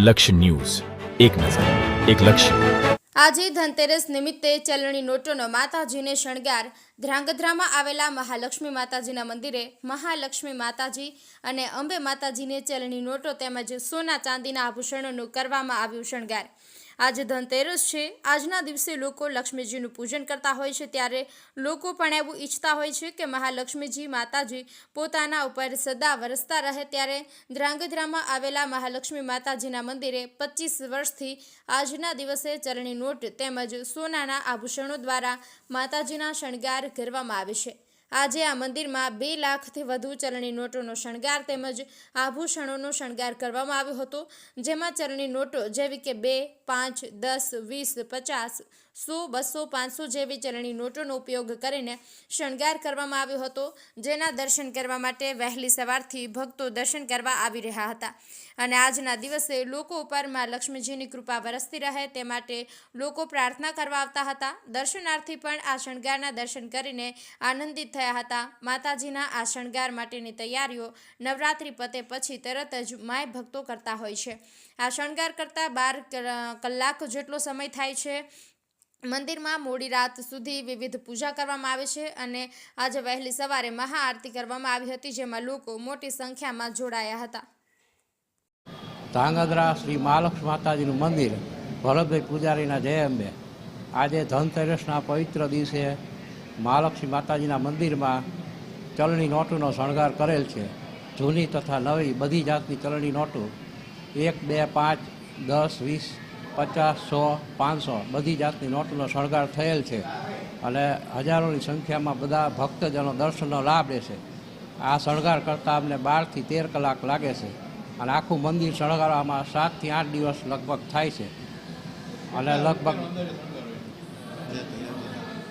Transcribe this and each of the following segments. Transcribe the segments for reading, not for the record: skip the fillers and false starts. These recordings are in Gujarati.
લક્ષ્ય ન્યૂઝ, એક નજર, એક લક્ષ્ય. આજે ધનતેરસ નિમિત્તે ચલણી નોટોનો માતાજીને શણગાર. ધ્રાંગધ્રામાં આવેલા મહાલક્ષ્મી માતાજીના મંદિરે મહાલક્ષ્મી માતાજી અને અંબે માતાજીને ચલણી નોટો તેમજ સોના ચાંદીના આભૂષણોનું કરવામાં આવ્યું શણગાર. આજે ધનતેરસ છે. આજના દિવસે લોકો લક્ષ્મીજીનું પૂજન કરતા હોય છે, ત્યારે લોકો પણ એવું ઈચ્છતા હોય છે કે મહાલક્ષ્મીજી માતાજી પોતાના ઉપર સદા વરસતા રહે. ત્યારે ધ્રાંગધ્રામાં આવેલા મહાલક્ષ્મી માતાજીના મંદિરે 25 વર્ષથી આજના દિવસે ચલણી નોટ તેમજ સોનાના આભૂષણો દ્વારા માતાજીના શણગાર કરવામાં આવે છે. આજે આ મંદિરમાં 2 લાખથી વધુ ચલણી નોટોનો શણગાર તેમજ આભૂષણોનો શણગાર કરવામાં આવ્યો હતો, જેમાં ચલણી નોટો જેવી કે 2, 5, 10, 20, 50, 100, 200, 500 જેવી ચલણી નોટોનો ઉપયોગ કરીને શણગાર કરવામાં આવ્યો હતો, જેના દર્શન કરવા માટે વહેલી સવારથી ભક્તો દર્શન કરવા આવી રહ્યા હતા. અને આજના દિવસે લોકો ઉપર માં લક્ષ્મીજીની કૃપા વરસતી રહે તે માટે લોકો પ્રાર્થના કરવા આવતા હતા. દર્શનાર્થી પણ આ શણગારના દર્શન કરીને આનંદિત થયા હતા. માતાજીના આ શણગાર માટેની તૈયારીઓ નવરાત્રિ પતે પછી તરત જ માય ભક્તો કરતા હોય છે. આ શણગાર કરતાં 12 કલાક જેટલો સમય થાય છે. મંદિરમાં મોડી રાત સુધી વિવિધ પૂજા કરવામાં આવે છે અને આજે વહેલી સવારે મહાઆરતી કરવામાં આવી હતી, જેમાં લોકો મોટી સંખ્યામાં જોડાયા હતા. ધ્રાંગધ્રા શ્રી મહાલક્ષ્મી માતાજીનું મંદિર, ભરતભાઈ પૂજારીના જય અંબે. આજે ધનતેરસના પવિત્ર દિવસે મહાલક્ષ્મી માતાજીના મંદિરમાં ચલણી નોટોનો શણગાર કરેલ છે. જૂની તથા નવી બધી જાતની ચલણી નોટો 1, 2, 5, 10, 20, 50, 100, 500 બધી જાતની નોટોનો શણગાર થયેલ છે અને હજારોની સંખ્યામાં બધા ભક્તજનો દર્શનનો લાભ લેશે. આ શણગાર કરતાં અમને 12 થી 13 કલાક લાગે છે અને આખું મંદિર શણગારવામાં 7 થી 8 દિવસ લગભગ થાય છે અને લગભગ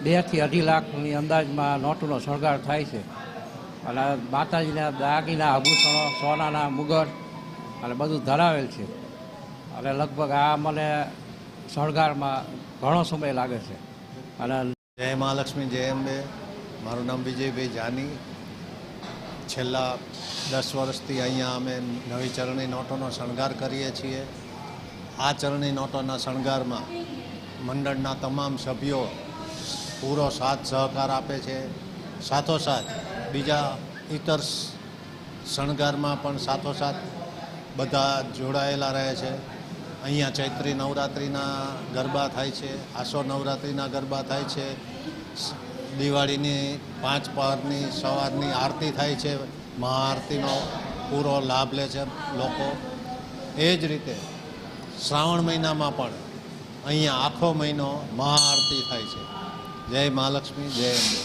2 થી 2.5 લાખની અંદાજમાં નોટોનો શણગાર થાય છે અને માતાજીના દાગીના આભૂષણો સોનાના મુગટ અને બધું ધરાવેલ છે અને લગભગ આ મને શણગારમાં ઘણો સમય લાગે છે. અને જય મહાલક્ષ્મી જય અંબે. મારું નામ વિજયભાઈ જાની. છેલ્લા 10 વર્ષથી અહીંયા અમે નવી ચલણી નોટોનો શણગાર કરીએ છીએ. આ ચલણી નોટોના શણગારમાં મંડળના તમામ સભ્યો પૂરો સાથ સહકાર આપે છે. સાથોસાથ બીજા ઇતર શણગારમાં પણ સાથોસાથ બધા જોડાયેલા રહે છે. અહીંયા ચૈત્રી નવરાત્રિના ગરબા થાય છે, આસો નવરાત્રિના ગરબા થાય છે, દિવાળીની 5 પહરની સવારની આરતી થાય છે, મહાઆરતીનો પૂરો લાભ લે છે લોકો. એ જ રીતે શ્રાવણ મહિનામાં પણ અહીંયા આખો મહિનો મહાઆરતી થાય છે. જય મહાલક્ષ્મી જય અંબે.